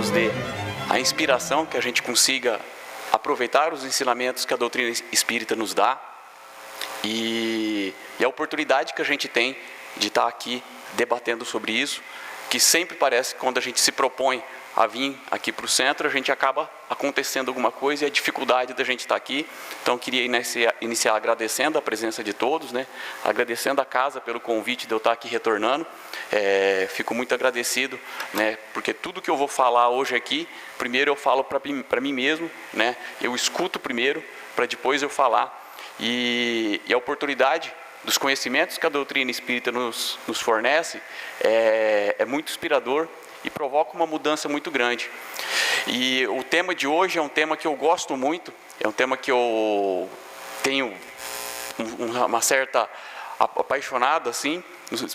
nos dê a inspiração, que a gente consiga aproveitar os ensinamentos que a doutrina espírita nos dá e a oportunidade que a gente tem de estar aqui debatendo sobre isso, que sempre parece que quando a gente se propõe a vir aqui para o centro, a gente acaba acontecendo alguma coisa e a dificuldade da gente estar aqui. Então, queria iniciar agradecendo a presença de todos, né? Agradecendo a casa pelo convite de eu estar aqui retornando. Fico muito agradecido, né? Porque tudo que eu vou falar hoje aqui, primeiro eu falo para mim mesmo, né? Eu escuto primeiro, para depois eu falar. E a oportunidade dos conhecimentos que a doutrina espírita nos fornece é muito inspirador e provoca uma mudança muito grande. E o tema de hoje é um tema que eu gosto muito, é um tema que eu tenho uma certa apaixonada, assim,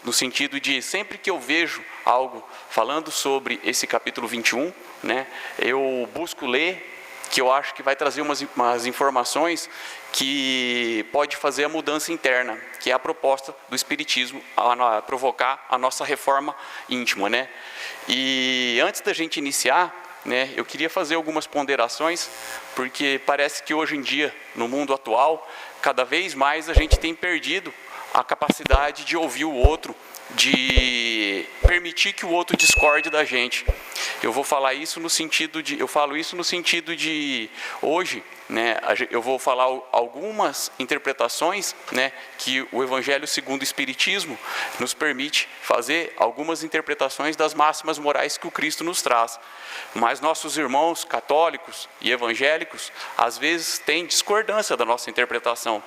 no sentido de sempre que eu vejo algo falando sobre esse capítulo 21, né, eu busco ler, que eu acho que vai trazer umas informações que pode fazer a mudança interna, que é a proposta do Espiritismo, a provocar a nossa reforma íntima, né? E antes da gente iniciar, né, eu queria fazer algumas ponderações, porque parece que hoje em dia, no mundo atual, cada vez mais a gente tem perdido a capacidade de ouvir o outro, de permitir que o outro discorde da gente. Eu vou falar isso no sentido de, hoje, né, eu vou falar algumas interpretações, né, que o Evangelho segundo o Espiritismo nos permite fazer, algumas interpretações das máximas morais que o Cristo nos traz. Mas nossos irmãos católicos e evangélicos, às vezes, têm discordância da nossa interpretação.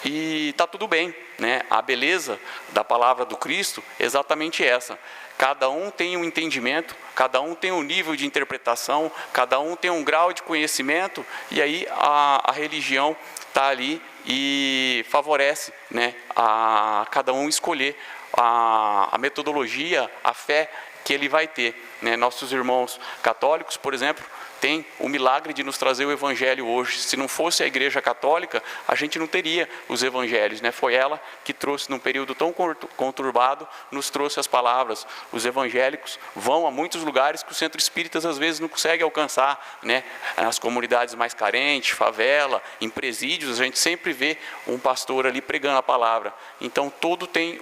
E está tudo bem, né? A beleza da palavra do Cristo é exatamente essa. Cada um tem um entendimento, cada um tem um nível de interpretação, cada um tem um grau de conhecimento, e aí a religião está ali e favorece, né, a cada um escolher a metodologia, a fé que ele vai ter, né? Nossos irmãos católicos, por exemplo, tem o milagre de nos trazer o Evangelho hoje. Se não fosse a Igreja Católica, a gente não teria os Evangelhos, né? Foi ela que trouxe, num período tão conturbado, nos trouxe as palavras. Os evangélicos vão a muitos lugares que os centros espíritas às vezes não conseguem alcançar, né? As comunidades mais carentes, favela, em presídios, a gente sempre vê um pastor ali pregando a palavra. Então, todo tem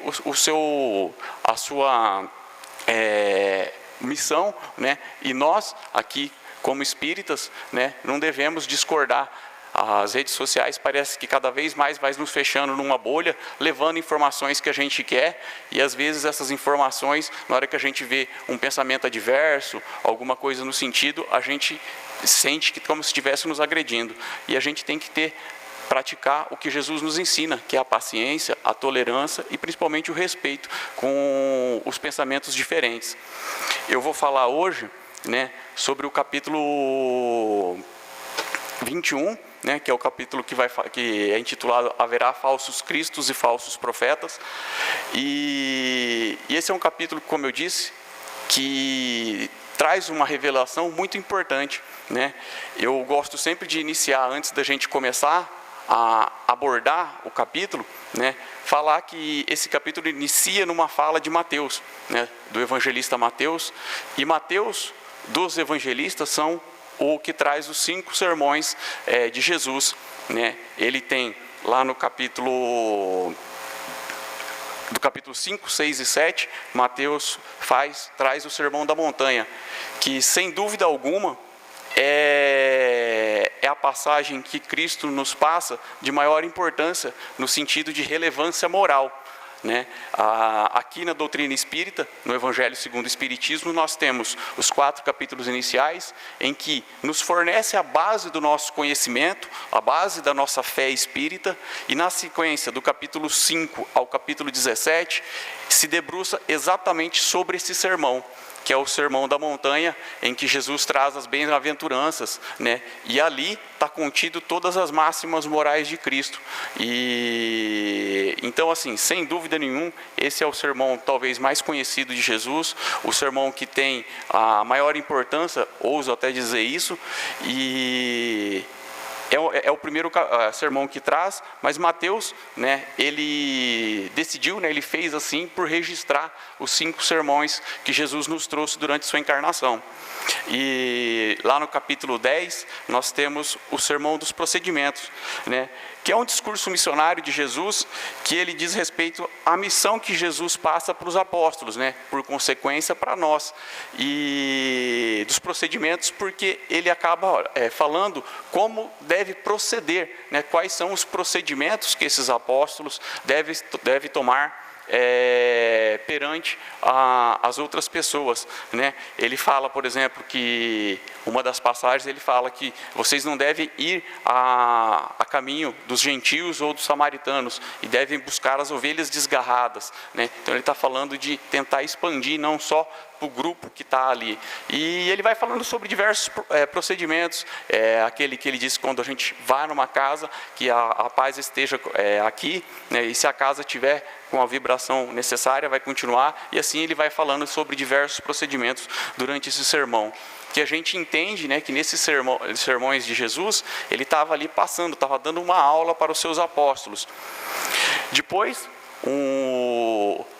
a sua missão, né? E nós, aqui, como espíritas, né, não devemos discordar. As redes sociais parece que cada vez mais vai nos fechando numa bolha, levando informações que a gente quer, e às vezes essas informações, na hora que a gente vê um pensamento adverso, alguma coisa no sentido, a gente sente que como se estivesse nos agredindo. E a gente tem que praticar o que Jesus nos ensina, que é a paciência, a tolerância e principalmente o respeito com os pensamentos diferentes. Eu vou falar hoje, né, sobre o capítulo 21, né, que é o capítulo que é intitulado Haverá falsos cristos e falsos profetas. E esse é um capítulo, como eu disse, que traz uma revelação muito importante, né? Eu gosto sempre de iniciar, antes da gente começar a abordar o capítulo, né, falar que esse capítulo inicia numa fala de Mateus, né, do evangelista Mateus, e Mateus, dos evangelistas, são o que traz os 5 sermões de Jesus, né? Ele tem lá no capítulo 5, 6 e 7, Mateus traz o Sermão da Montanha, que sem dúvida alguma é a passagem que Cristo nos passa de maior importância no sentido de relevância moral, né? Aqui na doutrina espírita, no Evangelho segundo o Espiritismo, nós temos os 4 capítulos iniciais, em que nos fornece a base do nosso conhecimento, a base da nossa fé espírita, e na sequência do capítulo 5 ao capítulo 17, se debruça exatamente sobre esse sermão, que é o Sermão da Montanha, em que Jesus traz as bem-aventuranças, né? E ali está contido todas as máximas morais de Cristo. E então, assim, sem dúvida nenhuma, esse é o sermão talvez mais conhecido de Jesus, o sermão que tem a maior importância, ouso até dizer isso, e é o primeiro sermão que traz, mas Mateus, né, ele decidiu, né, ele fez assim por registrar os 5 sermões que Jesus nos trouxe durante sua encarnação. E lá no capítulo 10, nós temos o sermão dos procedimentos, né, que é um discurso missionário de Jesus, que ele diz respeito à missão que Jesus passa para os apóstolos, né, por consequência para nós, e dos procedimentos, porque ele acaba falando como deve proceder, né, quais são os procedimentos que esses apóstolos devem tomar perante as outras pessoas, né? Ele fala, por exemplo, que uma das passagens ele fala que vocês não devem ir a caminho dos gentios ou dos samaritanos e devem buscar as ovelhas desgarradas, né? Então ele está falando de tentar expandir não só para o grupo que está ali. E ele vai falando sobre diversos procedimentos, aquele que ele diz quando a gente vai numa casa, que a paz esteja aqui, né, e se a casa tiver com a vibração necessária, vai continuar, e assim ele vai falando sobre diversos procedimentos durante esse sermão. Que a gente entende, né, que nesses sermões de Jesus, ele estava ali passando, estava dando uma aula para os seus apóstolos. Depois,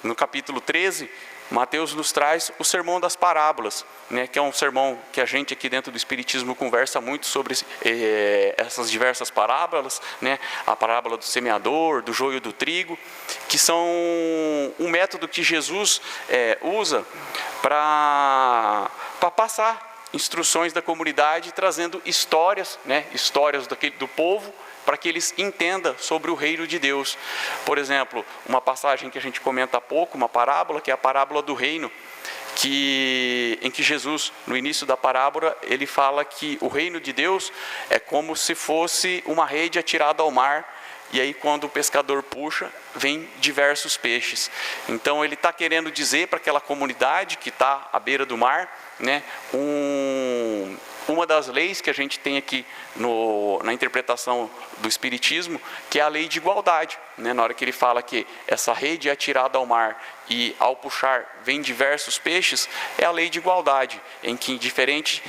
no capítulo 13, Mateus nos traz o sermão das parábolas, né, que é um sermão que a gente aqui dentro do Espiritismo conversa muito sobre essas diversas parábolas, né, a parábola do semeador, do joio do trigo, que são um método que Jesus usa para passar instruções da comunidade, trazendo histórias, né, histórias do povo, para que eles entendam sobre o reino de Deus. Por exemplo, uma passagem que a gente comenta há pouco, uma parábola, que é a parábola do reino, em que Jesus, no início da parábola, ele fala que o reino de Deus é como se fosse uma rede atirada ao mar, e aí quando o pescador puxa, vem diversos peixes. Então ele está querendo dizer para aquela comunidade que está à beira do mar, né, uma das leis que a gente tem aqui na interpretação do Espiritismo, que é a lei de igualdade, né? Na hora que ele fala que essa rede é atirada ao mar e ao puxar vem diversos peixes, é a lei de igualdade, em que indiferente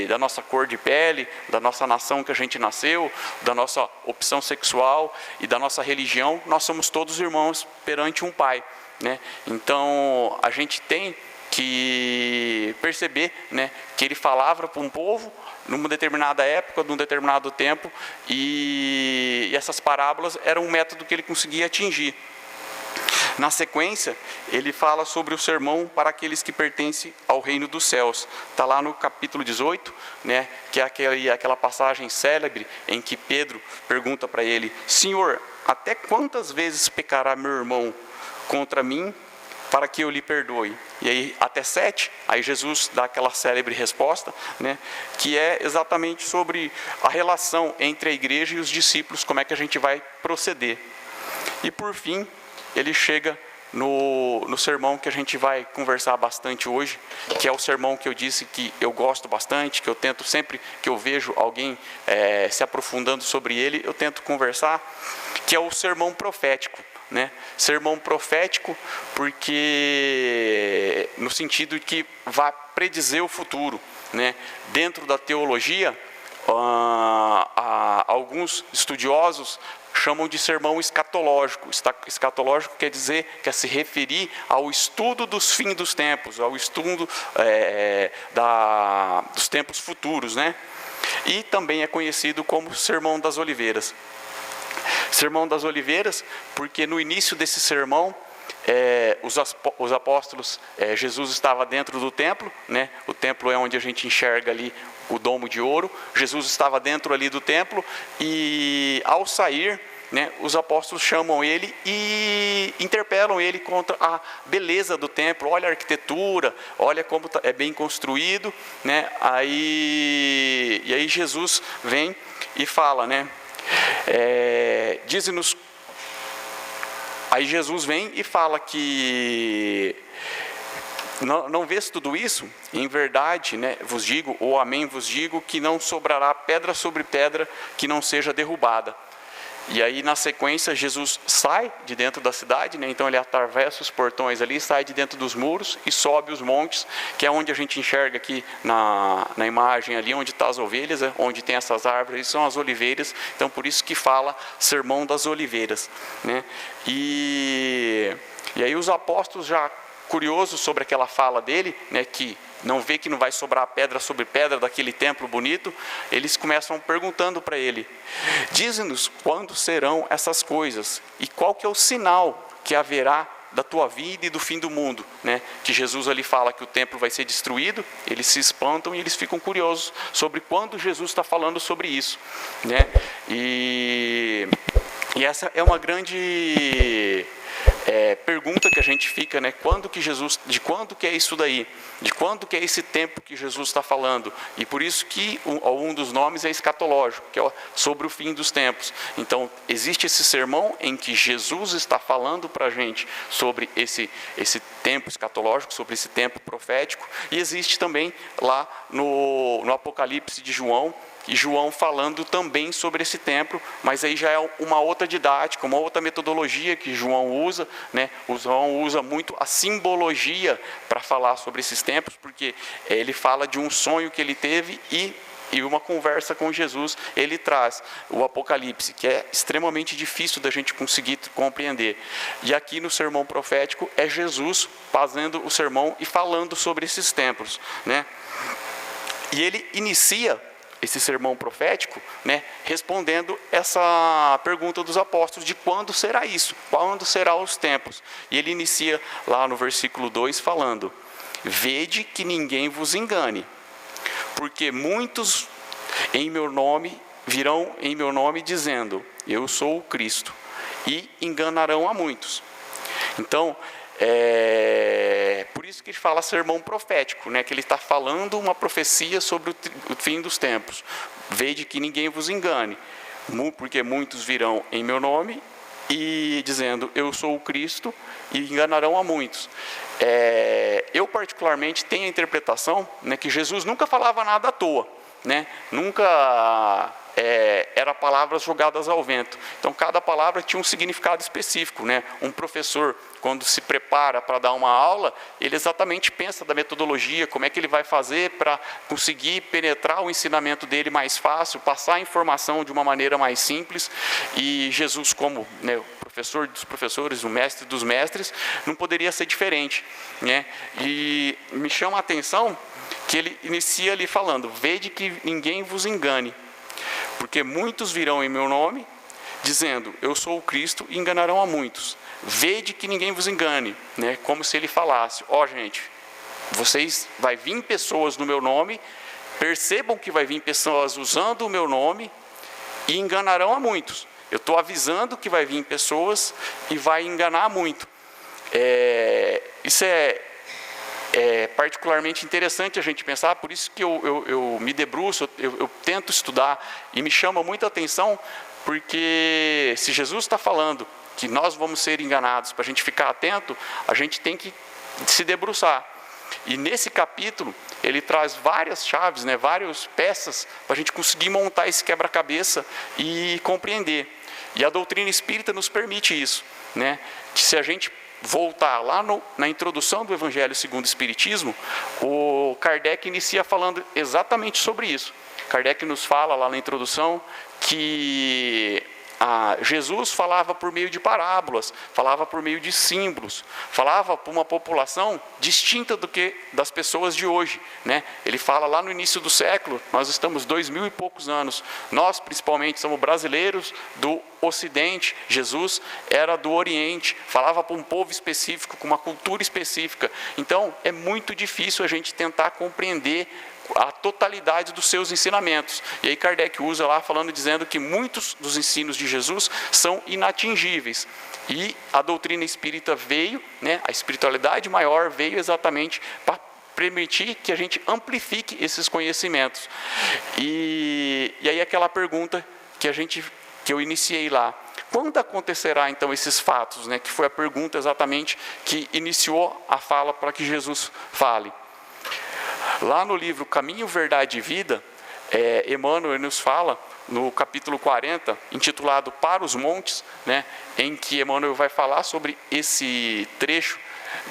da nossa cor de pele, da nossa nação que a gente nasceu, da nossa opção sexual e da nossa religião, nós somos todos irmãos perante um Pai, né? Então a gente tem que perceber, né, que ele falava para um povo numa determinada época, num determinado tempo, e essas parábolas eram um método que ele conseguia atingir. Na sequência, ele fala sobre o sermão para aqueles que pertencem ao reino dos céus. Está lá no capítulo 18, né, que é aquela passagem célebre em que Pedro pergunta para ele: Senhor, até quantas vezes pecará meu irmão contra mim para que eu lhe perdoe? E aí, até 7, aí Jesus dá aquela célebre resposta, né, que é exatamente sobre a relação entre a igreja e os discípulos, como é que a gente vai proceder. E por fim, ele chega no sermão que a gente vai conversar bastante hoje, que é o sermão que eu disse que eu gosto bastante, que eu tento sempre que eu vejo alguém se aprofundando sobre ele, eu tento conversar, que é o sermão profético. Né? Sermão profético porque no sentido de que vai predizer o futuro, né? Dentro da teologia, alguns estudiosos chamam de sermão escatológico. Escatológico quer se referir ao estudo dos fins dos tempos, ao estudo dos tempos futuros, né? E também é conhecido como Sermão das Oliveiras. Sermão das Oliveiras, porque no início desse sermão, os apóstolos, Jesus estava dentro do templo, né? O templo é onde a gente enxerga ali o domo de ouro. Jesus estava dentro ali do templo e ao sair, né, os apóstolos chamam ele e interpelam ele contra a beleza do templo. Olha a arquitetura, olha como é bem construído, né? E aí Jesus vem e fala, né? Diz-nos. Aí Jesus vem e fala que não vês tudo isso? Em verdade, né, vos digo, ou amém vos digo, que não sobrará pedra sobre pedra que não seja derrubada. E aí, na sequência, Jesus sai de dentro da cidade, né? Então ele atravessa os portões ali, sai de dentro dos muros e sobe os montes, que é onde a gente enxerga aqui na imagem ali, onde estão as ovelhas, onde tem essas árvores, são as oliveiras. Então, por isso que fala Sermão das Oliveiras, né? E aí os apóstolos, já curiosos sobre aquela fala dele, né, que não vê que não vai sobrar pedra sobre pedra daquele templo bonito, eles começam perguntando para ele: dize-nos quando serão essas coisas e qual que é o sinal que haverá da tua vida e do fim do mundo, né? Que Jesus ali fala que o templo vai ser destruído, eles se espantam e eles ficam curiosos sobre quando Jesus está falando sobre isso, né? E essa é uma grande pergunta que a gente fica, né? De quando que é isso daí? De quando que é esse tempo que Jesus está falando? E por isso que um dos nomes é escatológico, que é sobre o fim dos tempos. Então, existe esse sermão em que Jesus está falando para a gente sobre esse tempo escatológico, sobre esse tempo profético, e existe também lá no Apocalipse de João, e João falando também sobre esse templo, mas aí já é uma outra didática, uma outra metodologia que João usa, né? O João usa muito a simbologia para falar sobre esses templos, porque ele fala de um sonho que ele teve e uma conversa com Jesus, ele traz o Apocalipse, que é extremamente difícil da gente conseguir compreender. E aqui no sermão profético é Jesus fazendo o sermão e falando sobre esses templos, né? E ele inicia esse sermão profético, né, respondendo essa pergunta dos apóstolos de quando será isso, quando serão os tempos. E ele inicia lá no versículo 2 falando: vede que ninguém vos engane, porque muitos em meu nome virão em meu nome dizendo, eu sou o Cristo, e enganarão a muitos. Então, por isso que ele fala sermão profético, né? Que ele está falando uma profecia sobre o fim dos tempos. Vede que ninguém vos engane, porque muitos virão em meu nome e dizendo eu sou o Cristo, e enganarão a muitos. Eu particularmente tenho a interpretação, né, que Jesus nunca falava nada à toa, né? Nunca era palavras jogadas ao vento. Então, cada palavra tinha um significado específico, né? Um professor, quando se prepara para dar uma aula, ele exatamente pensa da metodologia, como é que ele vai fazer para conseguir penetrar o ensinamento dele mais fácil, passar a informação de uma maneira mais simples. E Jesus, como, né, o professor dos professores, o mestre dos mestres, não poderia ser diferente, né? E me chama a atenção que ele inicia ali falando: vede que ninguém vos engane, porque muitos virão em meu nome, dizendo, eu sou o Cristo, e enganarão a muitos. Vede que ninguém vos engane, né? Como se ele falasse, gente, vai vir pessoas no meu nome, percebam que vai vir pessoas usando o meu nome, e enganarão a muitos. Eu estou avisando que vai vir pessoas e vai enganar muito. Isso é particularmente interessante a gente pensar, por isso que eu me debruço, eu tento estudar, e me chama muita atenção, porque se Jesus está falando que nós vamos ser enganados, para a gente ficar atento, a gente tem que se debruçar. E nesse capítulo, ele traz várias chaves, né, várias peças, para a gente conseguir montar esse quebra-cabeça e compreender. E a doutrina espírita nos permite isso, né? Que se a gente voltar lá na introdução do Evangelho segundo o Espiritismo, o Kardec inicia falando exatamente sobre isso. Kardec nos fala lá na introdução que Jesus falava por meio de parábolas, falava por meio de símbolos, falava para uma população distinta do que das pessoas de hoje, né? Ele fala lá no início do século, nós estamos 2000 e poucos anos, nós principalmente somos brasileiros do Ocidente, Jesus era do Oriente, falava para um povo específico, com uma cultura específica. Então é muito difícil a gente tentar compreender a totalidade dos seus ensinamentos. E aí Kardec usa lá dizendo que muitos dos ensinos de Jesus são inatingíveis. E a doutrina espírita veio, né, a espiritualidade maior veio exatamente para permitir que a gente amplifique esses conhecimentos. E aí aquela pergunta que eu iniciei lá: quando acontecerá então esses fatos, né, que foi a pergunta exatamente que iniciou a fala para que Jesus fale. Lá no livro Caminho, Verdade e Vida, Emmanuel nos fala no capítulo 40, intitulado Para os Montes, né, em que Emmanuel vai falar sobre esse trecho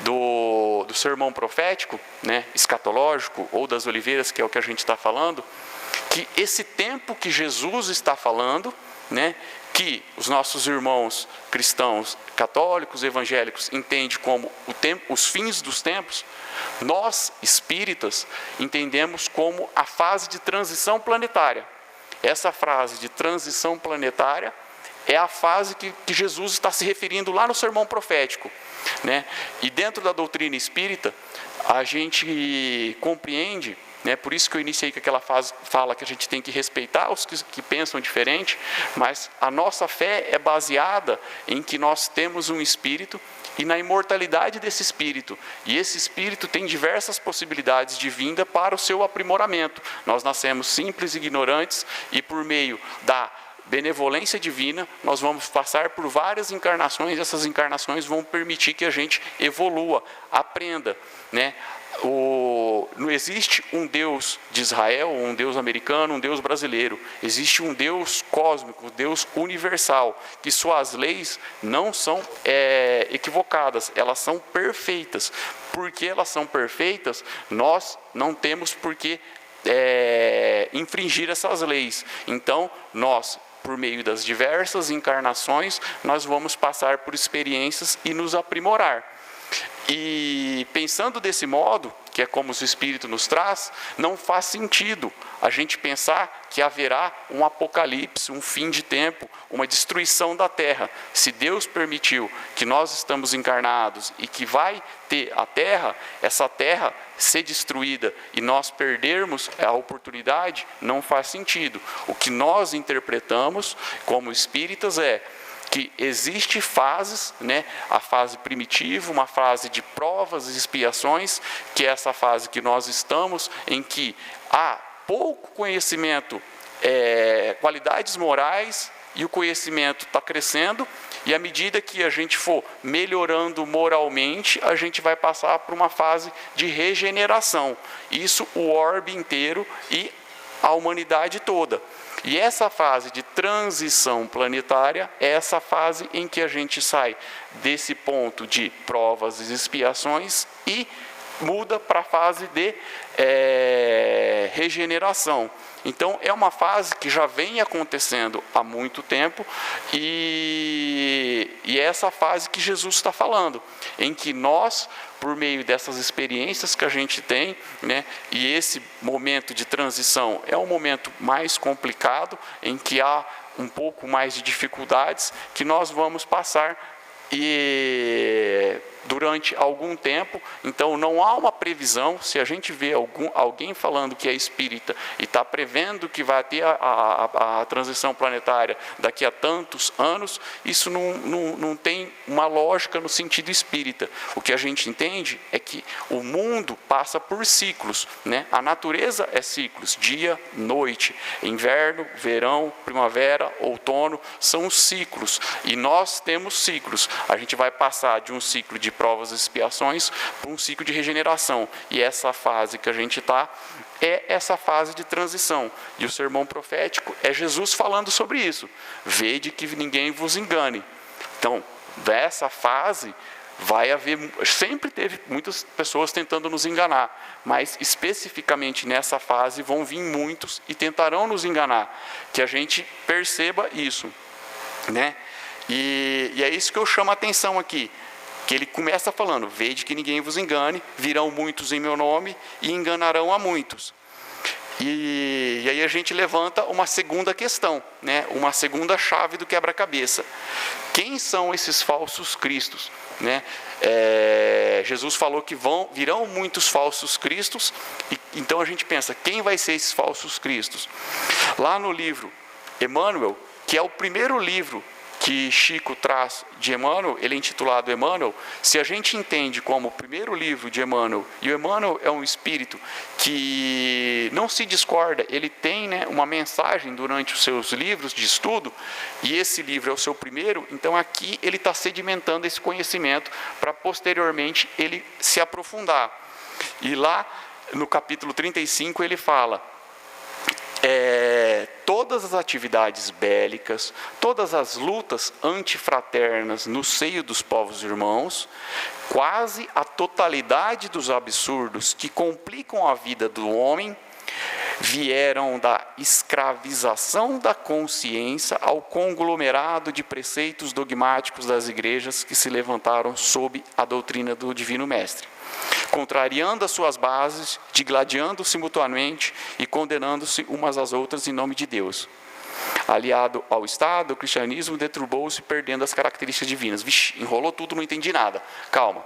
do sermão profético, né, escatológico, ou das oliveiras, que é o que a gente está falando, que esse tempo que Jesus está falando, né, que os nossos irmãos cristãos, católicos, evangélicos, entendem como os fins dos tempos, nós, espíritas, entendemos como a fase de transição planetária. Essa frase de transição planetária é a fase que Jesus está se referindo lá no sermão profético, né? E dentro da doutrina espírita, a gente compreende, né, por isso que eu iniciei com aquela fala que a gente tem que respeitar os que pensam diferente, mas a nossa fé é baseada em que nós temos um espírito e na imortalidade desse espírito. E esse espírito tem diversas possibilidades de vinda para o seu aprimoramento. Nós nascemos simples e ignorantes e por meio da benevolência divina, nós vamos passar por várias encarnações, e essas encarnações vão permitir que a gente evolua, aprenda, né? Não existe um Deus de Israel, um Deus americano, um Deus brasileiro. Existe um Deus cósmico, um Deus universal, que suas leis não são equivocadas, elas são perfeitas. Porque elas são perfeitas, nós não temos por que infringir essas leis. Então, nós, por meio das diversas encarnações, nós vamos passar por experiências e nos aprimorar. E pensando desse modo, que é como o Espírito nos traz, não faz sentido a gente pensar que haverá um apocalipse, um fim de tempo, uma destruição da Terra. Se Deus permitiu que nós estamos encarnados e que vai ter a Terra, essa Terra ser destruída e nós perdermos a oportunidade, não faz sentido. O que nós interpretamos como espíritas é que existe fases, né? A fase primitiva, uma fase de provas e expiações, que é essa fase que nós estamos, em que há pouco conhecimento, qualidades morais, e o conhecimento está crescendo, e à medida que a gente for melhorando moralmente, a gente vai passar por uma fase de regeneração. Isso o orbe inteiro e a humanidade toda. E essa fase de transição planetária é essa fase em que a gente sai desse ponto de provas e expiações e muda para a fase de regeneração. Então, é uma fase que já vem acontecendo há muito tempo e é essa fase que Jesus está falando, em que nós, por meio dessas experiências que a gente tem, né, e esse momento de transição é um momento mais complicado, em que há um pouco mais de dificuldades, que nós vamos passar durante algum tempo. Então não há uma previsão. Se a gente vê alguém falando que é espírita e está prevendo que vai ter a transição planetária daqui a tantos anos, isso não tem uma lógica no sentido espírita. O que a gente entende é que o mundo passa por ciclos, né? A natureza é ciclos, dia, noite, inverno, verão, primavera, outono, são ciclos, e nós temos ciclos. A gente vai passar de um ciclo de provas e expiações para um ciclo de regeneração. E essa fase que a gente está é essa fase de transição. E o sermão profético é Jesus falando sobre isso. Vede que ninguém vos engane. Então, dessa fase vai haver, sempre teve muitas pessoas tentando nos enganar, mas especificamente nessa fase vão vir muitos e tentarão nos enganar. Que a gente perceba isso, né? E é isso que eu chamo a atenção aqui, que ele começa falando: vede que ninguém vos engane, virão muitos em meu nome e enganarão a muitos. E aí a gente levanta uma segunda questão, né? Uma segunda chave do quebra-cabeça. Quem são esses falsos cristos, né? Jesus falou que virão muitos falsos cristos, e então a gente pensa, quem vai ser esses falsos cristos? Lá no livro Emmanuel, que é o primeiro livro que Chico traz de Emmanuel, ele é intitulado Emmanuel. Se a gente entende como o primeiro livro de Emmanuel, e o Emmanuel é um espírito que não se discorda, ele tem, né, uma mensagem durante os seus livros de estudo, e esse livro é o seu primeiro, então aqui ele está sedimentando esse conhecimento para posteriormente ele se aprofundar. E lá no capítulo 35 ele fala: todas as atividades bélicas, todas as lutas antifraternas no seio dos povos irmãos, quase a totalidade dos absurdos que complicam a vida do homem, vieram da escravização da consciência ao conglomerado de preceitos dogmáticos das igrejas que se levantaram sob a doutrina do Divino Mestre, contrariando as suas bases, digladiando-se mutuamente e condenando-se umas às outras em nome de Deus. Aliado ao Estado, o cristianismo deturbou-se, perdendo as características divinas. Vixe, enrolou tudo, não entendi nada. Calma.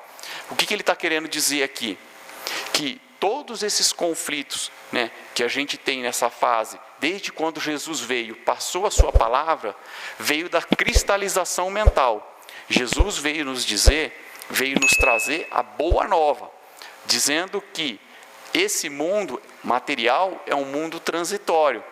O que ele está querendo dizer aqui? Que todos esses conflitos, né, que a gente tem nessa fase, desde quando Jesus veio, passou a sua palavra, veio da cristalização mental. Jesus veio nos trazer a boa nova, dizendo que esse mundo material é um mundo transitório,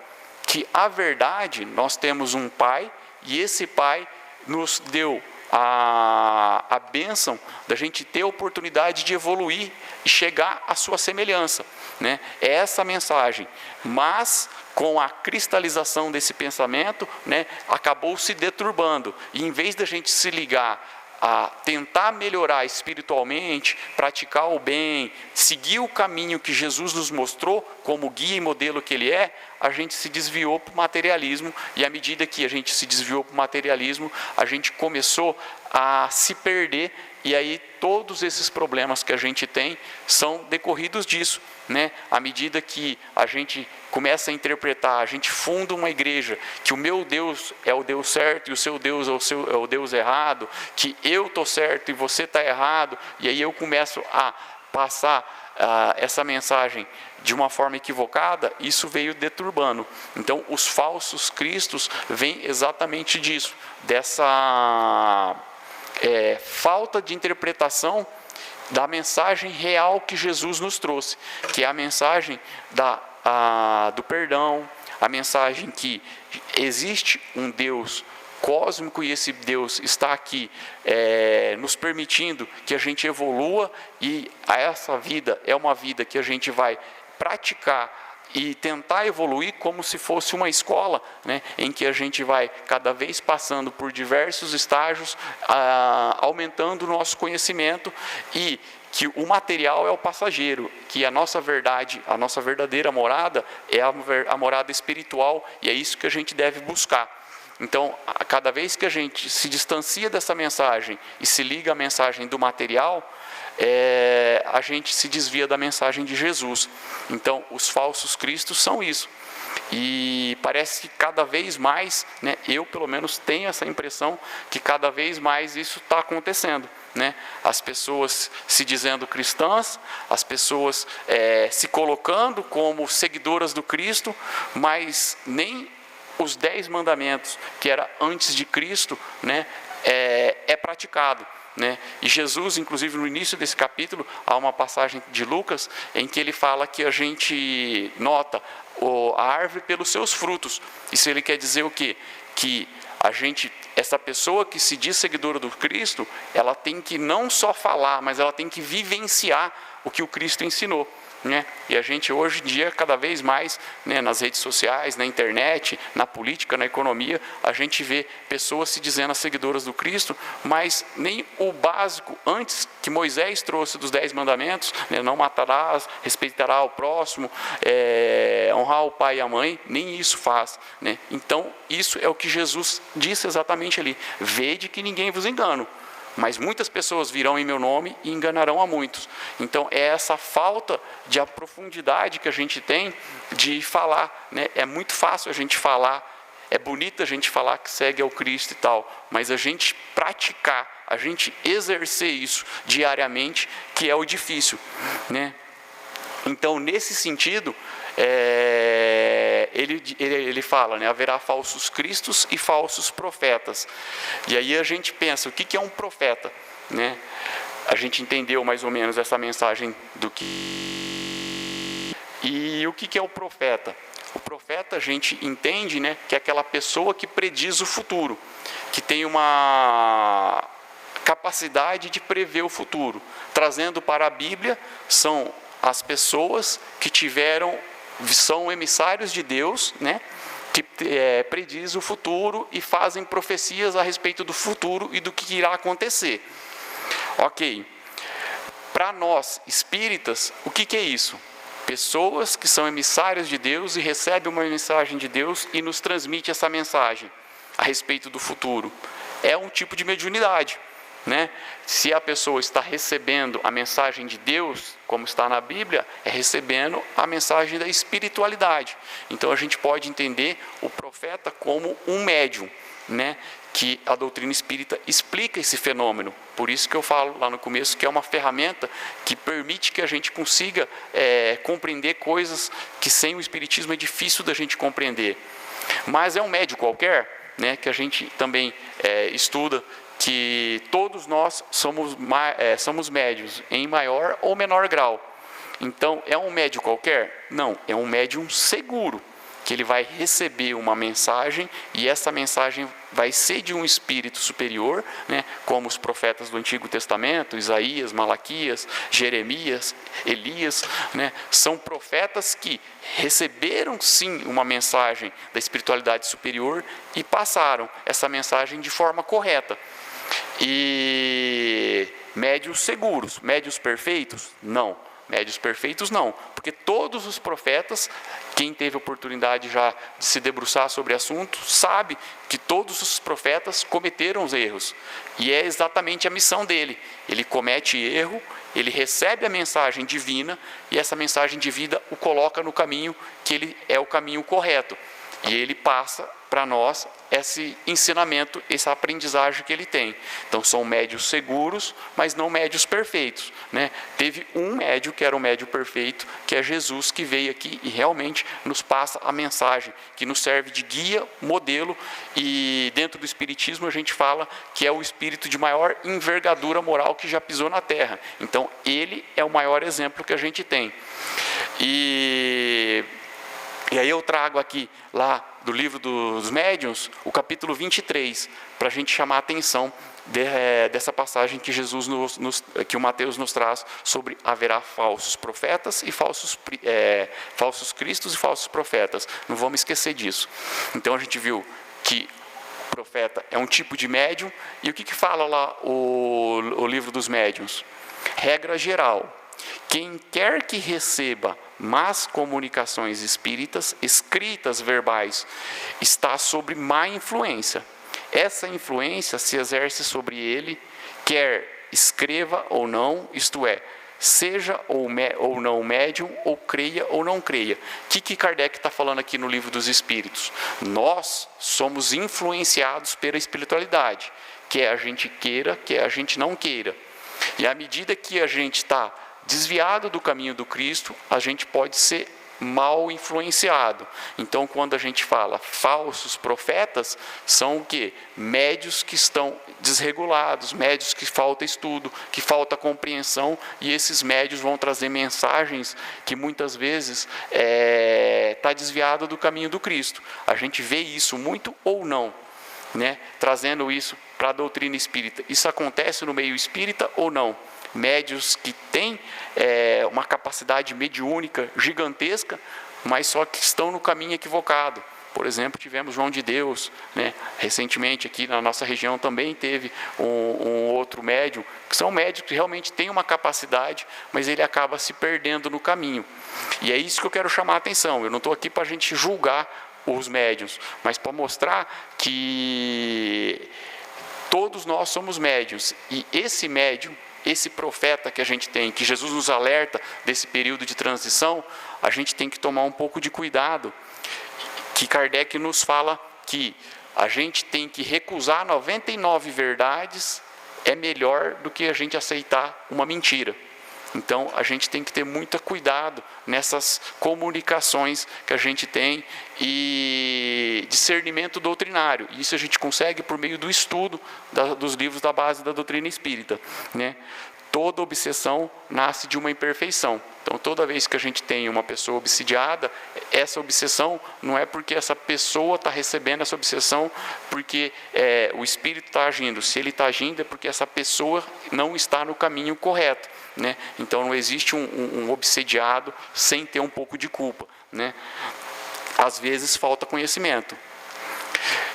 que a verdade, nós temos um Pai, e esse Pai nos deu a bênção da gente ter a oportunidade de evoluir e chegar à sua semelhança, né? É essa a mensagem, mas com a cristalização desse pensamento, né, acabou se deturbando, e em vez da gente se ligar a tentar melhorar espiritualmente, praticar o bem, seguir o caminho que Jesus nos mostrou como guia e modelo que Ele é, a gente se desviou para o materialismo, e à medida que a gente se desviou para o materialismo, a gente começou a se perder, e aí todos esses problemas que a gente tem são decorridos disso, né? À medida que a gente começa a interpretar, a gente funda uma igreja, que o meu Deus é o Deus certo e o seu Deus é o Deus errado, que eu estou certo e você está errado, e aí eu começo a passar essa mensagem de uma forma equivocada, isso veio deturbando. Então, os falsos cristos vêm exatamente disso, dessa falta de interpretação da mensagem real que Jesus nos trouxe, que é a mensagem do perdão, a mensagem que existe um Deus cósmico e esse Deus está aqui nos permitindo que a gente evolua, e essa vida é uma vida que a gente vai praticar e tentar evoluir como se fosse uma escola, né, em que a gente vai cada vez passando por diversos estágios, aumentando o nosso conhecimento, e que o material é o passageiro, que a nossa verdade, a nossa verdadeira morada é a morada espiritual, e é isso que a gente deve buscar. Então, cada vez que a gente se distancia dessa mensagem e se liga à mensagem do material, a gente se desvia da mensagem de Jesus. Então, os falsos cristos são isso. E parece que cada vez mais, né, eu pelo menos tenho essa impressão, que cada vez mais isso está acontecendo, né? As pessoas se dizendo cristãs, as pessoas se colocando como seguidoras do Cristo, mas nem os 10 mandamentos, que era antes de Cristo, né, é praticado, né? E Jesus, inclusive no início desse capítulo, há uma passagem de Lucas, em que ele fala que a gente nota a árvore pelos seus frutos. Isso ele quer dizer o quê? Que essa pessoa que se diz seguidora do Cristo, ela tem que não só falar, mas ela tem que vivenciar o que o Cristo ensinou, né? E a gente hoje em dia, cada vez mais, né, nas redes sociais, na internet, na política, na economia, a gente vê pessoas se dizendo as seguidoras do Cristo, mas nem o básico antes que Moisés trouxe dos 10 mandamentos, né, não matarás, respeitará o próximo, honrar o pai e a mãe, nem isso faz, né? Então isso é o que Jesus disse exatamente ali: vede que ninguém vos engane, mas muitas pessoas virão em meu nome e enganarão a muitos. Então, é essa falta de profundidade que a gente tem de falar, né? É muito fácil a gente falar, é bonito a gente falar que segue ao Cristo e tal, mas a gente praticar, a gente exercer isso diariamente, que é o difícil, né? Então, nesse sentido, ele fala, né, haverá falsos cristos e falsos profetas. E aí a gente pensa, o que é um profeta, né? A gente entendeu mais ou menos essa mensagem do que... E o que é o profeta? O profeta, a gente entende, né, que é aquela pessoa que prediz o futuro, que tem uma capacidade de prever o futuro. Trazendo para a Bíblia, são as pessoas que tiveram são emissários de Deus, né, que prediz o futuro e fazem profecias a respeito do futuro e do que irá acontecer. Ok. Para nós, espíritas, o que é isso? Pessoas que são emissários de Deus e recebem uma mensagem de Deus e nos transmite essa mensagem a respeito do futuro. É um tipo de mediunidade, né? Se a pessoa está recebendo a mensagem de Deus, como está na Bíblia, é recebendo a mensagem da espiritualidade. Então a gente pode entender o profeta como um médium, né? Que a doutrina espírita explica esse fenômeno. Por isso que eu falo lá no começo que é uma ferramenta que permite que a gente consiga compreender coisas que sem o espiritismo é difícil da gente compreender. Mas é um médium qualquer, né, que a gente também estuda, que todos nós somos médiuns em maior ou menor grau. Então, é um médium qualquer? Não, é um médium seguro, que ele vai receber uma mensagem e essa mensagem vai ser de um espírito superior, né, como os profetas do Antigo Testamento, Isaías, Malaquias, Jeremias, Elias, né, são profetas que receberam sim uma mensagem da espiritualidade superior e passaram essa mensagem de forma correta. E médios seguros, médios perfeitos? Não. Médios perfeitos não, porque todos os profetas, quem teve a oportunidade já de se debruçar sobre o assunto, sabe que todos os profetas cometeram os erros, e é exatamente a missão dele. Ele comete erro, ele recebe a mensagem divina, e essa mensagem divina o coloca no caminho que ele é o caminho correto, e ele passa para nós esse ensinamento, essa aprendizagem que ele tem. Então são médios seguros, mas não médios perfeitos, né? Teve um médio que era o médio perfeito, que é Jesus, que veio aqui e realmente nos passa a mensagem, que nos serve de guia, modelo, e dentro do espiritismo a gente fala que é o espírito de maior envergadura moral que já pisou na Terra. Então ele é o maior exemplo que a gente tem. E aí eu trago aqui, lá do livro dos médiuns, o capítulo 23, para a gente chamar a atenção dessa passagem que que o Mateus nos traz sobre haverá falsos profetas e falsos cristos e falsos profetas. Não vamos esquecer disso. Então a gente viu que o profeta é um tipo de médium, e o que fala lá o livro dos médiuns? Regra geral: quem quer que receba más comunicações espíritas, escritas, verbais, está sobre má influência. Essa influência se exerce sobre ele, quer escreva ou não, isto é, seja ou não médium, ou creia ou não creia. O que Kardec está falando aqui no Livro dos Espíritos? Nós somos influenciados pela espiritualidade, quer a gente queira, quer a gente não queira. E à medida que a gente está desviado do caminho do Cristo, a gente pode ser mal influenciado. Então, quando a gente fala falsos profetas, são o quê? Médios que estão desregulados, médios que falta estudo, que falta compreensão, e esses médios vão trazer mensagens que muitas vezes está desviado do caminho do Cristo. A gente vê isso muito ou não, né? Trazendo isso para a doutrina espírita. Isso acontece no meio espírita ou não? Médios que têm uma capacidade mediúnica gigantesca, mas só que estão no caminho equivocado. Por exemplo, tivemos João de Deus, né? Recentemente aqui na nossa região também teve um outro médium, que são médios que realmente têm uma capacidade, mas ele acaba se perdendo no caminho. E é isso que eu quero chamar a atenção. Eu não estou aqui para a gente julgar os médiuns, mas para mostrar que todos nós somos médiuns, e esse médium, esse profeta que a gente tem, que Jesus nos alerta desse período de transição, a gente tem que tomar um pouco de cuidado, que Kardec nos fala que a gente tem que recusar 99 verdades, é melhor do que a gente aceitar uma mentira. Então, a gente tem que ter muito cuidado nessas comunicações que a gente tem e discernimento doutrinário. Isso a gente consegue por meio do estudo dos livros da base da doutrina espírita, né? Toda obsessão nasce de uma imperfeição. Então, toda vez que a gente tem uma pessoa obsidiada, essa obsessão não é porque essa pessoa está recebendo essa obsessão, porque o espírito está agindo. Se ele está agindo, é porque essa pessoa não está no caminho correto, né? Então, não existe um obsediado sem ter um pouco de culpa, né? Às vezes falta conhecimento.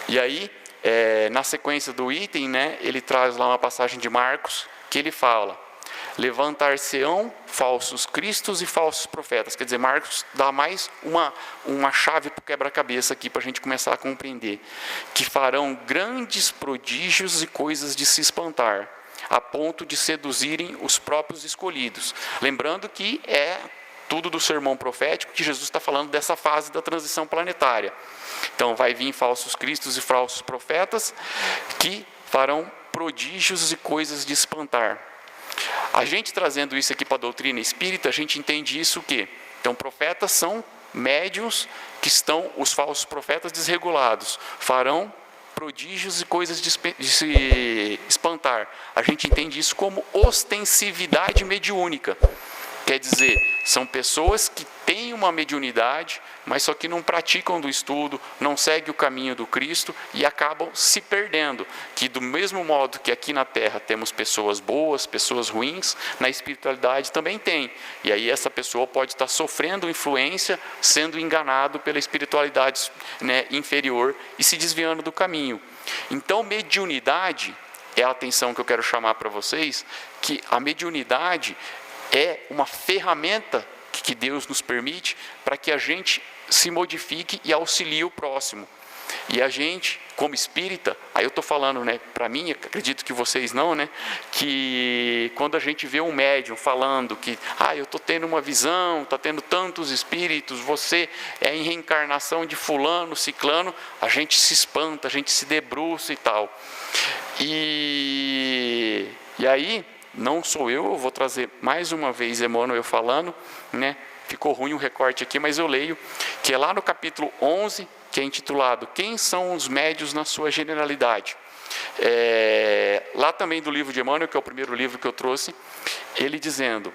E aí, na sequência do item, né, ele traz lá uma passagem de Marcos, que ele fala: levantar-se-ão falsos cristos e falsos profetas. Quer dizer, Marcos dá mais uma chave para o quebra-cabeça aqui, para a gente começar a compreender. Que farão grandes prodígios e coisas de se espantar, a ponto de seduzirem os próprios escolhidos. Lembrando que é tudo do sermão profético, que Jesus está falando dessa fase da transição planetária. Então, vai vir falsos cristos e falsos profetas, que farão prodígios e coisas de espantar. A gente trazendo isso aqui para a doutrina espírita, a gente entende isso o quê? Então, profetas são médiuns que estão, os falsos profetas desregulados, farão prodígios e coisas de se espantar. A gente entende isso como ostensividade mediúnica. Quer dizer, são pessoas que têm uma mediunidade, mas só que não praticam do estudo, não seguem o caminho do Cristo e acabam se perdendo. Que do mesmo modo que aqui na Terra temos pessoas boas, pessoas ruins, na espiritualidade também tem. E aí essa pessoa pode estar sofrendo influência, sendo enganado pela espiritualidade, né, inferior e se desviando do caminho. Então, mediunidade é a atenção que eu quero chamar para vocês, que a mediunidade é uma ferramenta que Deus nos permite para que a gente se modifique e auxilie o próximo. E a gente, como espírita, aí eu estou falando, né, para mim, acredito que vocês não, né, que quando a gente vê um médium falando que, eu estou tendo uma visão, está tendo tantos espíritos, você é em reencarnação de fulano, ciclano, a gente se espanta, a gente se debruça e tal. E aí, não sou eu vou trazer mais uma vez Emmanuel falando, né? Ficou ruim o recorte aqui, mas eu leio, que é lá no capítulo 11, que é intitulado Quem são os médiuns na sua generalidade? Lá também do livro de Emmanuel, que é o primeiro livro que eu trouxe, ele dizendo,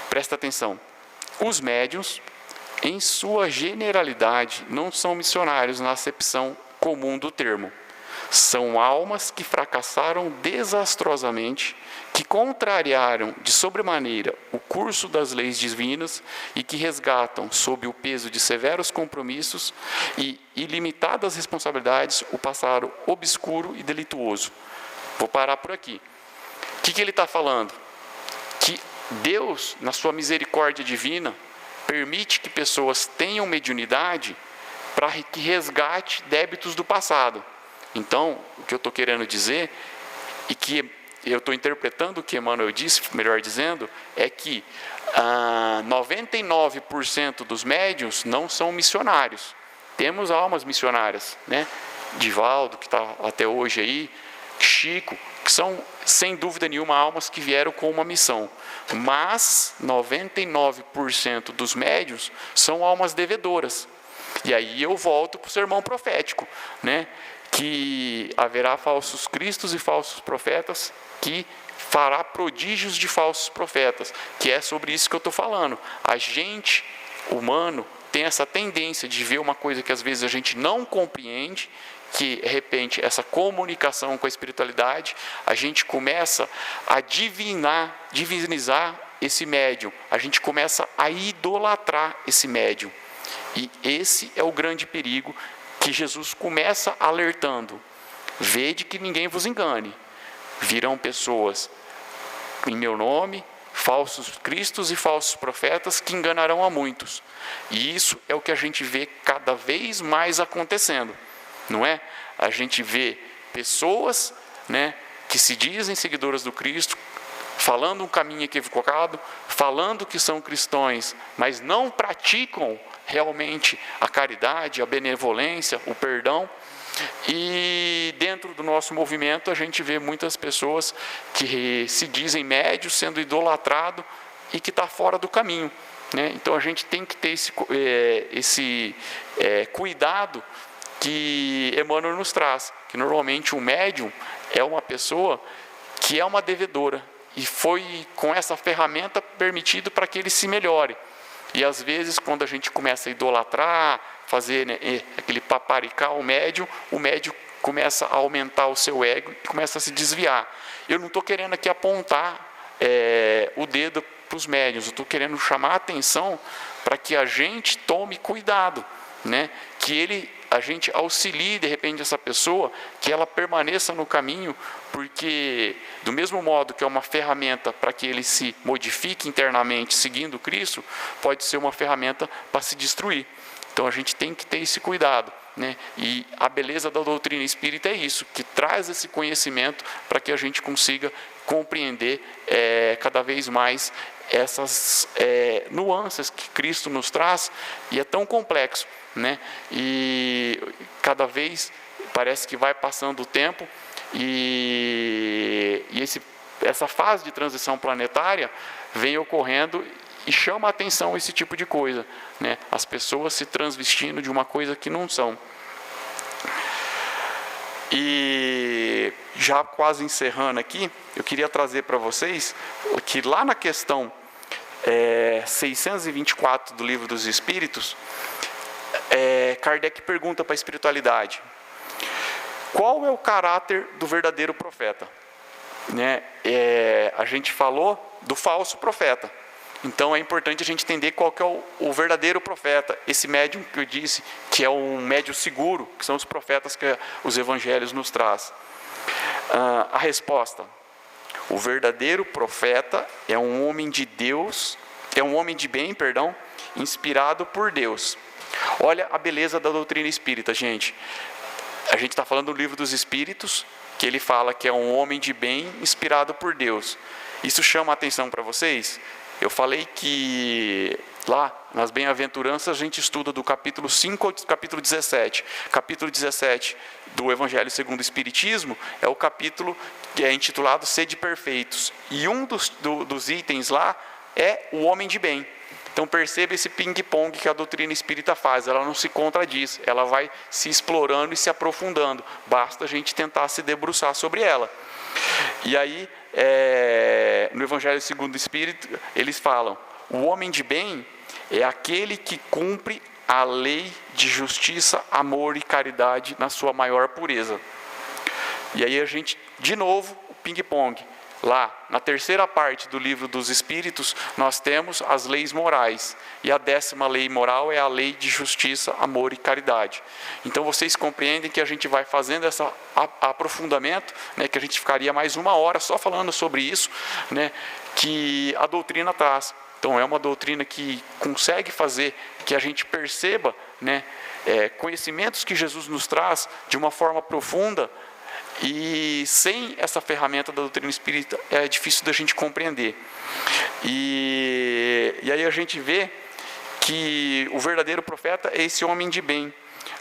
presta atenção, os médiuns, em sua generalidade, não são missionários na acepção comum do termo. São almas que fracassaram desastrosamente, que contrariaram de sobremaneira o curso das leis divinas e que resgatam, sob o peso de severos compromissos e ilimitadas responsabilidades, o passado obscuro e delituoso. Vou parar por aqui. O que ele está falando? Que Deus, na sua misericórdia divina, permite que pessoas tenham mediunidade para que resgate débitos do passado. Então, o que eu estou querendo dizer, e que eu estou interpretando o que Emmanuel disse, melhor dizendo, é que 99% dos médiuns não são missionários. Temos almas missionárias, né? Divaldo, que está até hoje aí, Chico, que são, sem dúvida nenhuma, almas que vieram com uma missão. Mas 99% dos médiuns são almas devedoras. E aí eu volto para o sermão profético, né? Que haverá falsos cristos e falsos profetas, que fará prodígios de falsos profetas, que é sobre isso que eu estou falando. A gente, humano, tem essa tendência de ver uma coisa que às vezes a gente não compreende, que de repente essa comunicação com a espiritualidade, a gente começa a divinizar esse médium, a gente começa a idolatrar esse médium. E esse é o grande perigo que Jesus começa alertando. Vede que ninguém vos engane. Virão pessoas em meu nome, falsos cristos e falsos profetas, que enganarão a muitos. E isso é o que a gente vê cada vez mais acontecendo, não é? A gente vê pessoas, né, que se dizem seguidoras do Cristo, falando um caminho equivocado, falando que são cristãos, mas não praticam realmente a caridade, a benevolência, o perdão. E dentro do nosso movimento a gente vê muitas pessoas que se dizem médios sendo idolatrado e que está fora do caminho, né? Então a gente tem que ter esse cuidado que Emmanuel nos traz, que normalmente o médium é uma pessoa que é uma devedora e foi com essa ferramenta permitido para que ele se melhore. E às vezes quando a gente começa a idolatrar, fazer, né, aquele paparicar o médium começa a aumentar o seu ego e começa a se desviar. Eu não estou querendo aqui apontar o dedo para os médiuns, eu estou querendo chamar a atenção para que a gente tome cuidado, né? Que a gente auxilie de repente essa pessoa, que ela permaneça no caminho, porque do mesmo modo que é uma ferramenta para que ele se modifique internamente seguindo Cristo, pode ser uma ferramenta para se destruir. Então a gente tem que ter esse cuidado, né? E a beleza da doutrina espírita é isso, que traz esse conhecimento para que a gente consiga compreender cada vez mais essas nuances que Cristo nos traz, e é tão complexo, né? E cada vez parece que vai passando o tempo e essa fase de transição planetária vem ocorrendo e chama a atenção esse tipo de coisa, né? As pessoas se transvestindo de uma coisa que não são. E já quase encerrando aqui, eu queria trazer para vocês que lá na questão 624 do Livro dos Espíritos, Kardec pergunta para a espiritualidade: qual é o caráter do verdadeiro profeta? Né? A gente falou do falso profeta. Então é importante a gente entender qual que é o verdadeiro profeta, esse médium que eu disse, que é um médium seguro, que são os profetas que os evangelhos nos traz. A resposta: o verdadeiro profeta é um homem de Deus, é um homem de bem, inspirado por Deus. Olha a beleza da doutrina espírita, gente. A gente está falando do Livro dos Espíritos, que ele fala que é um homem de bem inspirado por Deus. Isso chama a atenção para vocês? Eu falei que lá nas Bem-aventuranças a gente estuda do capítulo 5 ao capítulo 17. Capítulo 17 do Evangelho segundo o Espiritismo é o capítulo que é intitulado Sede Perfeitos. E um dos itens lá é o homem de bem. Então perceba esse ping-pong que a doutrina espírita faz, ela não se contradiz, ela vai se explorando e se aprofundando, basta a gente tentar se debruçar sobre ela. E aí, no Evangelho segundo o Espírito, eles falam: o homem de bem é aquele que cumpre a lei de justiça, amor e caridade na sua maior pureza. E aí a gente, de novo, o ping-pong. Lá, na terceira parte do Livro dos Espíritos, nós temos as leis morais. E a 10ª lei moral é a lei de justiça, amor e caridade. Então vocês compreendem que a gente vai fazendo esse aprofundamento, né, que a gente ficaria mais 1 hora só falando sobre isso, né, que a doutrina traz. Então é uma doutrina que consegue fazer que a gente perceba, né, conhecimentos que Jesus nos traz de uma forma profunda. E sem essa ferramenta da doutrina espírita é difícil da gente compreender. E aí a gente vê que o verdadeiro profeta é esse homem de bem.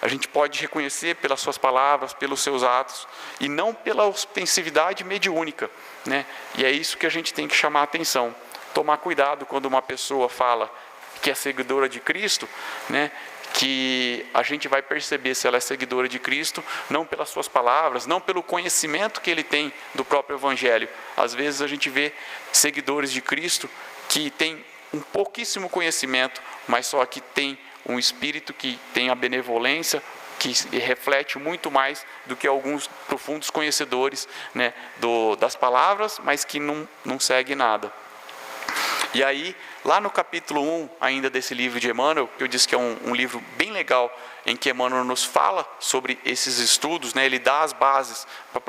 A gente pode reconhecer pelas suas palavras, pelos seus atos, e não pela ostensividade mediúnica, né? E é isso que a gente tem que chamar a atenção. Tomar cuidado quando uma pessoa fala que é seguidora de Cristo, né? Que a gente vai perceber se ela é seguidora de Cristo, não pelas suas palavras, não pelo conhecimento que ele tem do próprio Evangelho. Às vezes a gente vê seguidores de Cristo que têm um pouquíssimo conhecimento, mas só que tem um espírito que tem a benevolência, que reflete muito mais do que alguns profundos conhecedores, né, das palavras, mas que não segue nada. E aí, lá no capítulo 1, ainda desse livro de Emmanuel, que eu disse que é um livro bem legal, em que Emmanuel nos fala sobre esses estudos, né, ele dá as bases para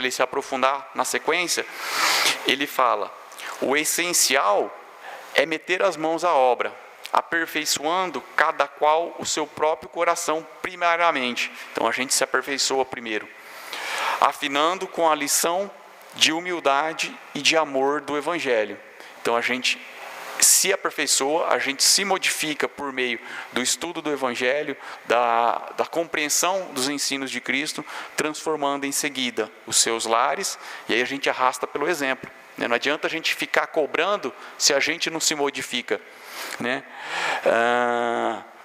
ele se aprofundar na sequência, ele fala: o essencial é meter as mãos à obra, aperfeiçoando cada qual o seu próprio coração primariamente. Então a gente se aperfeiçoa primeiro, afinando com a lição de humildade e de amor do Evangelho. Então a gente se aperfeiçoa, a gente se modifica por meio do estudo do Evangelho, da compreensão dos ensinos de Cristo, transformando em seguida os seus lares, e aí a gente arrasta pelo exemplo. Não adianta a gente ficar cobrando se a gente não se modifica, né?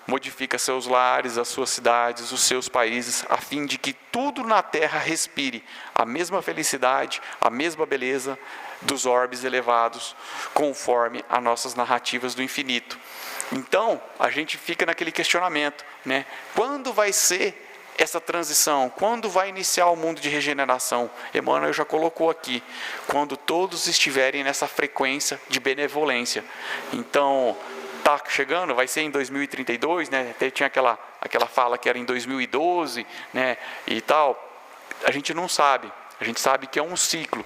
Modifica seus lares, as suas cidades, os seus países, a fim de que tudo na terra respire a mesma felicidade, a mesma beleza dos orbes elevados, conforme as nossas narrativas do infinito. Então, a gente fica naquele questionamento, né? Quando vai ser essa transição? Quando vai iniciar o mundo de regeneração? Emmanuel já colocou aqui, quando todos estiverem nessa frequência de benevolência. Então, está chegando, vai ser em 2032, né? Até tinha aquela fala que era em 2012, né? E tal. A gente não sabe, a gente sabe que é um ciclo.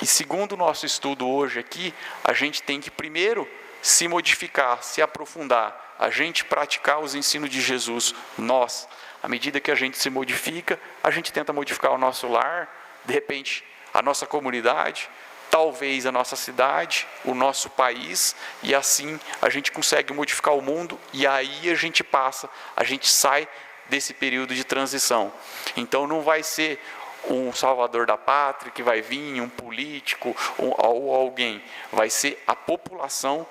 E segundo o nosso estudo hoje aqui, a gente tem que primeiro se modificar, se aprofundar, a gente praticar os ensinos de Jesus, nós. À medida que a gente se modifica, a gente tenta modificar o nosso lar, de repente a nossa comunidade, talvez a nossa cidade, o nosso país, e assim a gente consegue modificar o mundo, e aí a gente sai desse período de transição. Então não vai ser um salvador da pátria que vai vir, um político ou alguém, vai ser a população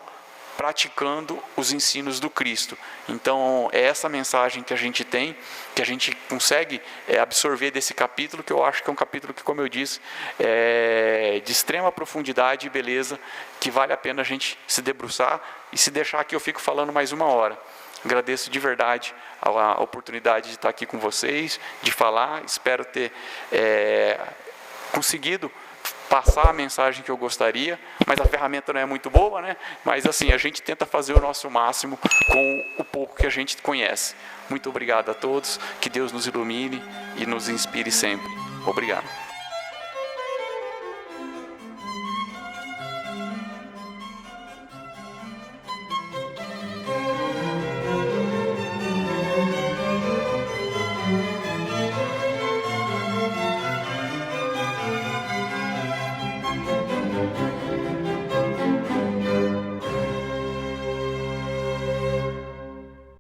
praticando os ensinos do Cristo. Então é essa mensagem que a gente tem, que a gente consegue absorver desse capítulo, que eu acho que é um capítulo que, como eu disse, é de extrema profundidade e beleza, que vale a pena a gente se debruçar, e se deixar aqui eu fico falando mais 1 hora. Agradeço de verdade a oportunidade de estar aqui com vocês, de falar, espero ter conseguido passar a mensagem que eu gostaria, mas a ferramenta não é muito boa, né? Mas assim, a gente tenta fazer o nosso máximo com o pouco que a gente conhece. Muito obrigado a todos, que Deus nos ilumine e nos inspire sempre. Obrigado.